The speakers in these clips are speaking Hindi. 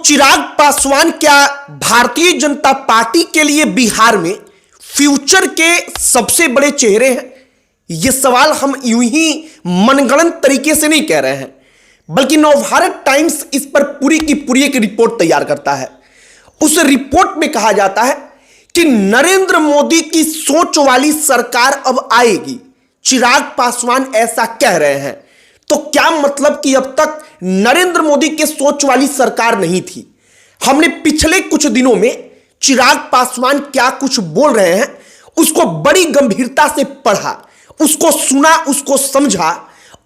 चिराग पासवान क्या भारतीय जनता पार्टी के लिए बिहार में फ्यूचर के सबसे बड़े चेहरे हैं? यह सवाल हम यूं ही मनगढ़ंत तरीके से नहीं कह रहे हैं, बल्कि नवभारत टाइम्स इस पर पूरी की पूरी एक रिपोर्ट तैयार करता है। उस रिपोर्ट में कहा जाता है कि नरेंद्र मोदी की सोच वाली सरकार अब आएगी। चिराग पासवान ऐसा कह रहे हैं, तो क्या मतलब कि अब तक नरेंद्र मोदी के सोच वाली सरकार नहीं थी? हमने पिछले कुछ दिनों में चिराग पासवान क्या कुछ बोल रहे हैं उसको बड़ी गंभीरता से पढ़ा, उसको सुना, उसको समझा,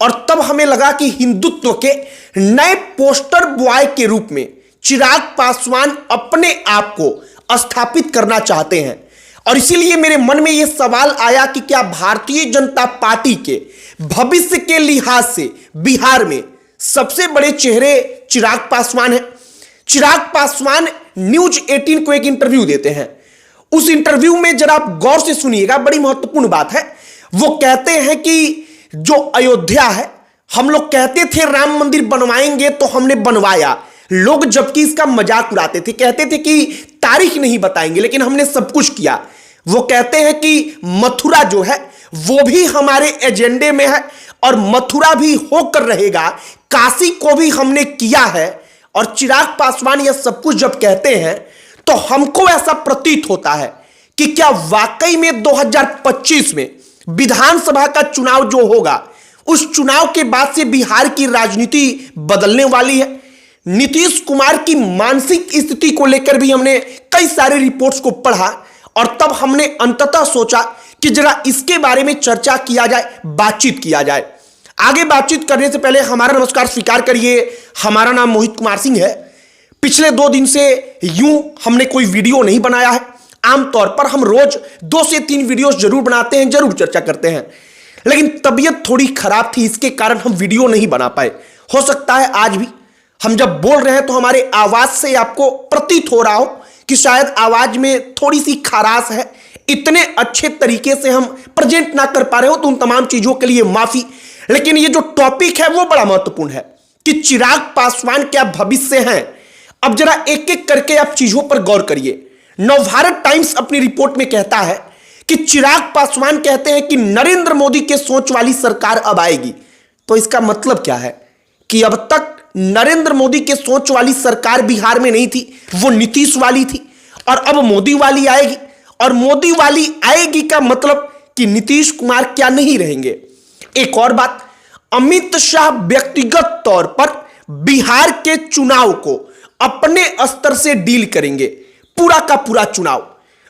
और तब हमें लगा कि हिंदुत्व के नए पोस्टर बॉय के रूप में चिराग पासवान अपने आप को स्थापित करना चाहते हैं। और इसीलिए मेरे मन में यह सवाल आया कि क्या भारतीय जनता पार्टी के भविष्य के लिहाज से बिहार में सबसे बड़े चेहरे चिराग पासवान हैं? चिराग पासवान न्यूज 18 को एक इंटरव्यू देते हैं। उस इंटरव्यू में जरा आप गौर से सुनिएगा, बड़ी महत्वपूर्ण बात है। वो कहते हैं कि जो अयोध्या है, हम लोग कहते थे राम मंदिर बनवाएंगे तो हमने बनवाया। लोग जबकि इसका मजाक उड़ाते थे, कहते थे कि तारीख नहीं बताएंगे, लेकिन हमने सब कुछ किया। वो कहते हैं कि मथुरा जो है वो भी हमारे एजेंडे में है और मथुरा भी होकर रहेगा, काशी को भी हमने किया है। और चिराग पासवान यह सब कुछ जब कहते हैं तो हमको ऐसा प्रतीत होता है कि क्या वाकई में 2025 में विधानसभा का चुनाव जो होगा, उस चुनाव के बाद से बिहार की राजनीति बदलने वाली है। नीतीश कुमार की मानसिक स्थिति को लेकर भी हमने कई सारे रिपोर्ट्स को पढ़ा और तब हमने अंततः सोचा कि जरा इसके बारे में चर्चा किया जाए, बातचीत किया जाए। आगे बातचीत करने से पहले हमारा नमस्कार स्वीकार करिए। हमारा नाम मोहित कुमार सिंह है। पिछले 2 दिन से यूं हमने कोई वीडियो नहीं बनाया है। आमतौर पर हम रोज 2 से 3 वीडियोस जरूर बनाते हैं, जरूर चर्चा करते हैं, लेकिन तबीयत थोड़ी खराब थी, इसके कारण हम वीडियो नहीं बना पाए। हो सकता है आज भी हम जब बोल रहे हैं तो हमारे आवाज से आपको प्रतीत हो रहा हो कि शायद आवाज में थोड़ी सी खराश है, इतने अच्छे तरीके से हम प्रेजेंट ना कर पा रहे हो, तो उन तमाम चीजों के लिए माफी। लेकिन ये जो टॉपिक है वो बड़ा महत्वपूर्ण है कि चिराग पासवान क्या भविष्य हैं। अब जरा एक एक करके आप चीजों पर गौर करिए। नवभारत टाइम्स अपनी रिपोर्ट में कहता है कि चिराग पासवान कहते हैं कि नरेंद्र मोदी के सोच वाली सरकार अब आएगी। तो इसका मतलब क्या है कि अब तक नरेंद्र मोदी के सोच वाली सरकार बिहार में नहीं थी, वो नीतीश वाली थी, और अब मोदी वाली आएगी। और मोदी वाली आएगी का मतलब कि नीतीश कुमार क्या नहीं रहेंगे। एक और बात, अमित शाह व्यक्तिगत तौर पर बिहार के चुनाव को अपने स्तर से डील करेंगे, पूरा का पूरा चुनाव।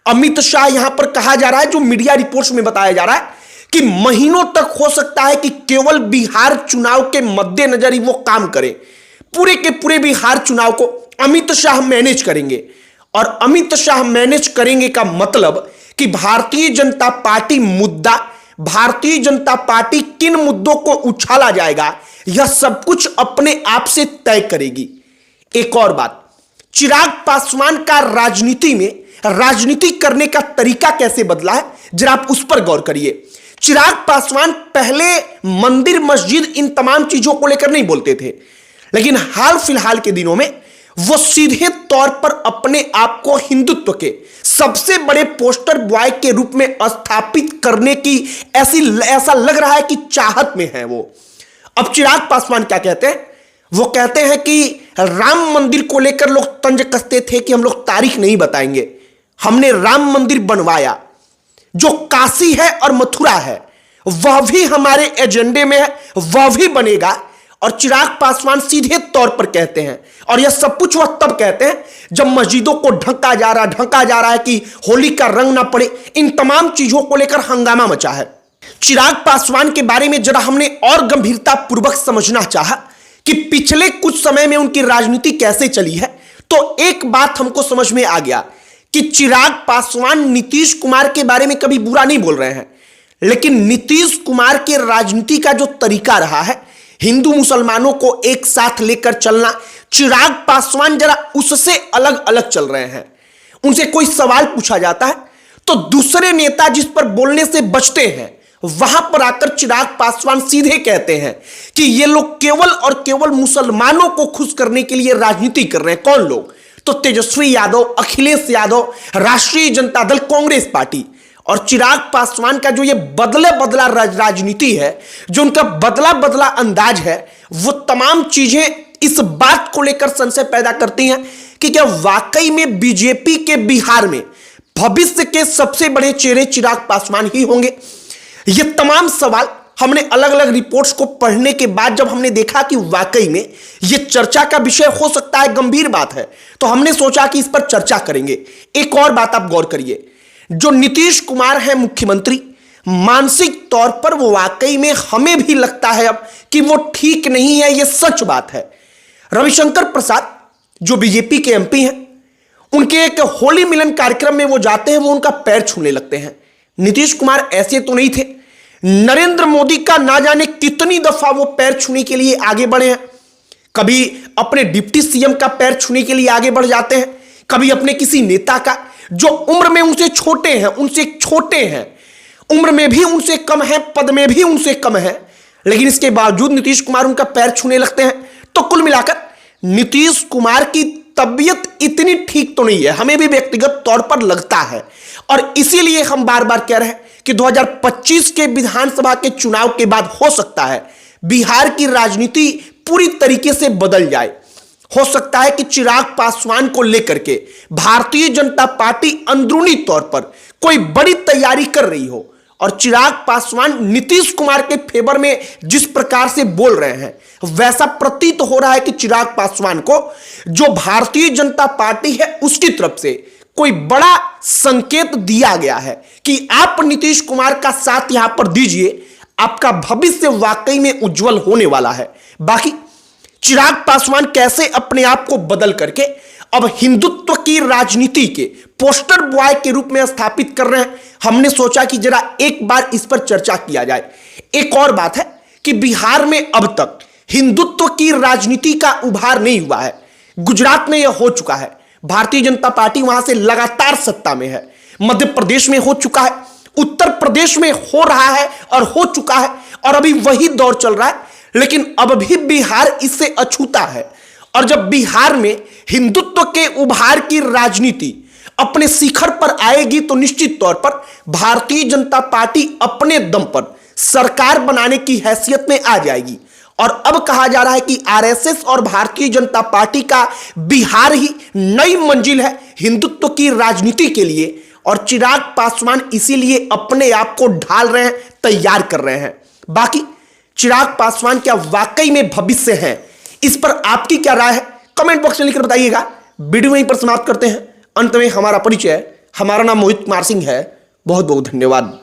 अमित शाह यहां पर कहा जा रहा है, जो मीडिया रिपोर्ट्स में बताया जा रहा है कि महीनों तक हो सकता है कि केवल बिहार चुनाव के मद्देनजर ही वो काम करें। पूरे के पूरे बिहार चुनाव को अमित शाह मैनेज करेंगे। और अमित शाह मैनेज करेंगे का मतलब कि भारतीय जनता पार्टी मुद्दा, भारतीय जनता पार्टी किन मुद्दों को उछाला जाएगा, यह सब कुछ अपने आप से तय करेगी। एक और बात, चिराग पासवान का राजनीति में राजनीति करने का तरीका कैसे बदला है, जरा आप उस पर गौर करिए। चिराग पासवान पहले मंदिर, मस्जिद, इन तमाम चीजों को लेकर नहीं बोलते थे, लेकिन हाल फिलहाल के दिनों में वो सीधे तौर पर अपने आप को हिंदुत्व के सबसे बड़े पोस्टर बॉय के रूप में स्थापित करने की ऐसा लग रहा है कि चाहत में है वो। अब चिराग पासवान क्या कहते हैं? वो कहते हैं कि राम मंदिर को लेकर लोग तंज कसते थे कि हम लोग तारीख नहीं बताएंगे, हमने राम मंदिर बनवाया। जो काशी है और मथुरा है वह भी हमारे एजेंडे में है, वह भी बनेगा। और चिराग पासवान सीधे तौर पर कहते हैं, और यह सब कुछ वह तब कहते हैं जब मस्जिदों को ढका जा रहा है कि होली का रंग ना पड़े। इन तमाम चीजों को लेकर हंगामा मचा है। चिराग पासवान के बारे में जरा हमने और गंभीरता पूर्वक समझना चाहा कि पिछले कुछ समय में उनकी राजनीति कैसे चली है, तो एक बात हमको समझ में आ गया कि चिराग पासवान नीतीश कुमार के बारे में कभी बुरा नहीं बोल रहे हैं, लेकिन नीतीश कुमार के राजनीति का जो तरीका रहा है, हिंदू मुसलमानों को एक साथ लेकर चलना, चिराग पासवान जरा उससे अलग अलग चल रहे हैं। उनसे कोई सवाल पूछा जाता है तो दूसरे नेता जिस पर बोलने से बचते हैं वहां पर आकर चिराग पासवान सीधे कहते हैं कि ये लोग केवल और केवल मुसलमानों को खुश करने के लिए राजनीति कर रहे हैं। कौन लोग? तो तेजस्वी यादव, अखिलेश यादव, राष्ट्रीय जनता दल, कांग्रेस पार्टी। और चिराग पासवान का जो ये बदला बदला राजनीति है, जो उनका बदला बदला अंदाज है, वो तमाम चीजें इस बात को लेकर संशय पैदा करती हैं कि क्या वाकई में बीजेपी के बिहार में भविष्य के सबसे बड़े चेहरे चिराग पासवान ही होंगे। ये तमाम सवाल हमने अलग अलग रिपोर्ट्स को पढ़ने के बाद जब हमने देखा कि वाकई में ये चर्चा का विषय हो सकता है, गंभीर बात है, तो हमने सोचा कि इस पर चर्चा करेंगे। एक और बात आप गौर करिए, जो नीतीश कुमार है मुख्यमंत्री, मानसिक तौर पर वो वाकई में हमें भी लगता है अब कि वो ठीक नहीं है। ये सच बात है। रविशंकर प्रसाद जो बीजेपी के एमपी हैं, उनके एक होली मिलन कार्यक्रम में वो जाते हैं, वो उनका पैर छूने लगते हैं। नीतीश कुमार ऐसे तो नहीं थे। नरेंद्र मोदी का ना जाने कितनी दफा वो पैर छूने के लिए आगे बढ़े हैं। कभी अपने डिप्टी सीएम का पैर छूने के लिए आगे बढ़ जाते हैं, कभी अपने किसी नेता का जो उम्र में उनसे छोटे हैं, उम्र में भी उनसे कम है, पद में भी उनसे कम है, लेकिन इसके बावजूद नीतीश कुमार उनका पैर छूने लगते हैं। तो कुल मिलाकर नीतीश कुमार की तबीयत इतनी ठीक तो नहीं है, हमें भी व्यक्तिगत तौर पर लगता है। और इसीलिए हम बार बार कह रहे हैं कि 2025 के विधानसभा के चुनाव के बाद हो सकता है बिहार की राजनीति पूरी तरीके से बदल जाए। हो सकता है कि चिराग पासवान को लेकर के भारतीय जनता पार्टी अंदरूनी तौर पर कोई बड़ी तैयारी कर रही हो, और चिराग पासवान नीतीश कुमार के फेवर में जिस प्रकार से बोल रहे हैं, वैसा प्रतीत हो रहा है कि चिराग पासवान को जो भारतीय जनता पार्टी है उसकी तरफ से कोई बड़ा संकेत दिया गया है कि आप नीतीश कुमार का साथ यहां पर दीजिए, आपका भविष्य वाकई में उज्जवल होने वाला है। बाकी चिराग पासवान कैसे अपने आप को बदल करके अब हिंदुत्व की राजनीति के पोस्टर बॉय के रूप में स्थापित कर रहे हैं, हमने सोचा कि जरा एक बार इस पर चर्चा किया जाए। एक और बात है कि बिहार में अब तक हिंदुत्व की राजनीति का उभार नहीं हुआ है। गुजरात में यह हो चुका है, भारतीय जनता पार्टी वहां से लगातार सत्ता में है। मध्य प्रदेश में हो चुका है, उत्तर प्रदेश में हो रहा है और हो चुका है, और अभी वही दौर चल रहा है। लेकिन अब भी बिहार इससे अछूता है। और जब बिहार में हिंदुत्व के उभार की राजनीति अपने शिखर पर आएगी, तो निश्चित तौर पर भारतीय जनता पार्टी अपने दम पर सरकार बनाने की हैसियत में आ जाएगी। और अब कहा जा रहा है कि आरएसएस और भारतीय जनता पार्टी का बिहार ही नई मंजिल है हिंदुत्व की राजनीति के लिए, और चिराग पासवान इसीलिए अपने आप को ढाल रहे हैं, तैयार कर रहे हैं। बाकी चिराग पासवान क्या वाकई में भविष्य है, इस पर आपकी क्या राय है, कमेंट बॉक्स में लिखकर बताइएगा। वीडियो यहीं पर समाप्त करते हैं। अंत में हमारा परिचय, हमारा नाम मोहित कुमार सिंह है। बहुत बहुत धन्यवाद।